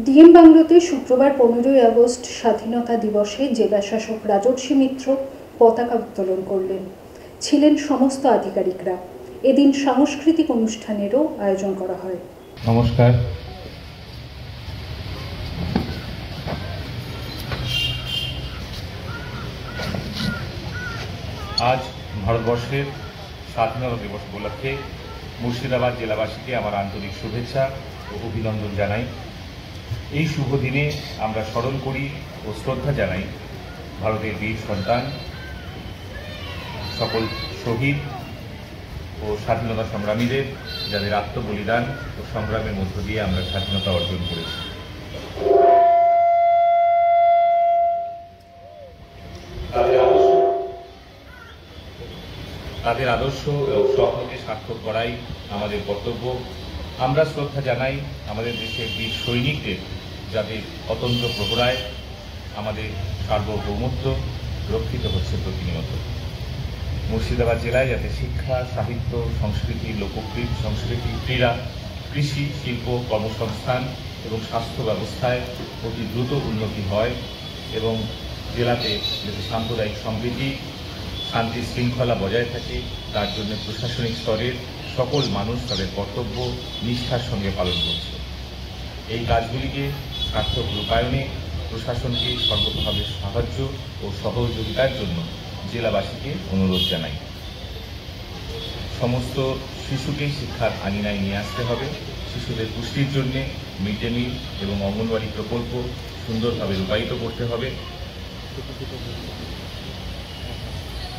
DM বাংলোতে শুক্রবার 15ই August স্বাধীনতা দিবসে জেলা শাসক রাজর্ষি মিত্র পতাকা উত্তোলন করলেন। ছিলেন সমস্ত আধিকারিকরা। এদিন সাংস্কৃতিক অনুষ্ঠানেরও আয়োজন করা হয়। নমস্কার। আজ ভারতবর্ষের স্বাধীনতা দিবস উপলক্ষে মুর্শিদাবাদ জেলাবাসীকে আমার আন্তরিক শুভেচ্ছা ও অভিনন্দন জানাই। এই শুভ দিনে আমরা স্মরণ করি ও শ্রদ্ধা জানাই ভারতের বীর সন্তান, সকল শহীদ ও স্বাধীনতা সংগ্রামীদের, যাদের আত্মবলিদান ও সংগ্রামের মধ্য দিয়ে আমরা স্বাধীনতা অর্জন করেছি। তাদের আদর্শ ও স্বপ্নকে সার্থক করাই আমাদের কর্তব্য। আমরা শ্রদ্ধা জানাই আমাদের দেশের বীর সৈনিকদের, যাদের অতন্ত্র প্রহরায় আমাদের সার্বভৌমত্ব রক্ষিত হচ্ছে প্রতিনিয়ত। মুর্শিদাবাদ জেলায় যাতে শিক্ষা, সাহিত্য, সংস্কৃতি, লোকগীত, সংস্কৃতি, ক্রীড়া, কৃষি, শিল্প, কর্মসংস্থান এবং স্বাস্থ্য ব্যবস্থায় অতি দ্রুত উন্নতি হয় এবং জেলাতে যাতে সাম্প্রদায়িক সম্প্রীতি, শান্তি শৃঙ্খলা বজায় থাকে, তার জন্য প্রশাসনিক স্তরের সকল মানুষ তাদের কর্তব্য নিষ্ঠার সঙ্গে পালন করছে। এই কাজগুলিকে সার্থক রূপায়ণে প্রশাসনকে সর্বতোভাবে সাহায্য ও সহযোগিতার জন্য জেলাবাসীকে অনুরোধ জানাই। সমস্ত শিশুকে শিক্ষার আঙিনায় নিয়ে আসতে হবে। শিশুদের পুষ্টির জন্য মিড ডে মিল এবং অঙ্গনওয়াড়ি প্রকল্প সুন্দরভাবে রূপায়িত করতে হবে।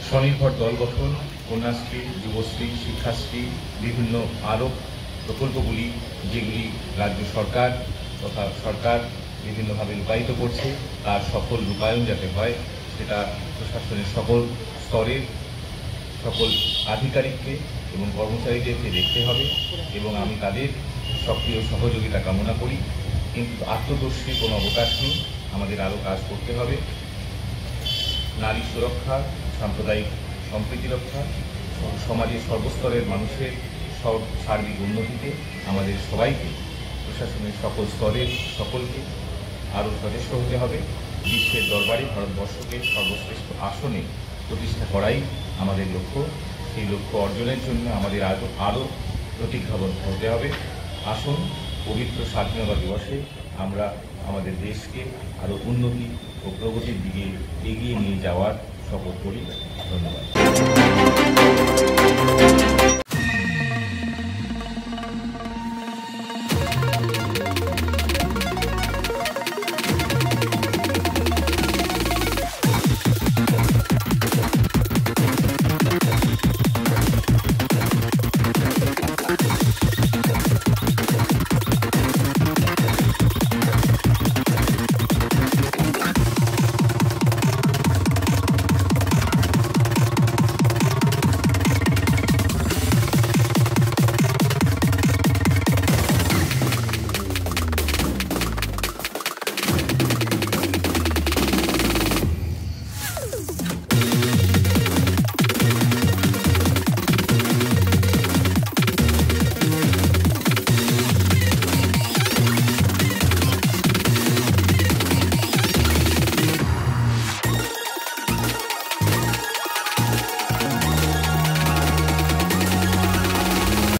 স্বনির্ভর দল গঠন, কন্যাশ্রী, যুবশ্রী, শিক্ষাশ্রী, বিভিন্ন আরও প্রকল্পগুলি যেগুলি রাজ্য সরকার তথা সরকার বিভিন্নভাবে রূপায়িত করছে, তার সফল রূপায়ণ যাতে হয় সেটা প্রশাসনের সকল স্তরের সকল আধিকারিককে এবং কর্মচারীদেরকে দেখতে হবে এবং আমি তাদের সক্রিয় সহযোগিতা কামনা করি। কিন্তু আত্মদোষের কোনো অবকাশ নেই, আমাদের আরও কাজ করতে হবে। নারী সুরক্ষা, সাম্প্রদায়িক সম্প্রীতি রক্ষা, সমাজের সর্বস্তরের মানুষের সার্বিক উন্নতিতে আমাদের সবাইকে, প্রশাসনের সকল স্তরের সকলকে আরও সচেষ্ট হতে হবে। বিশ্বের দরবারে ভারতবর্ষকে সর্বশ্রেষ্ঠ আসনে প্রতিষ্ঠা করাই আমাদের লক্ষ্য। সেই লক্ষ্য অর্জনের জন্য আমাদের আরও প্রতিজ্ঞাবদ্ধ হতে হবে। আসুন পবিত্র স্বাধীনতা দিবসে আমরা আমাদের দেশকে আরও উন্নতি ও প্রগতির দিকে এগিয়ে নিয়ে যাওয়ার শপথ করি। ধন্যবাদ।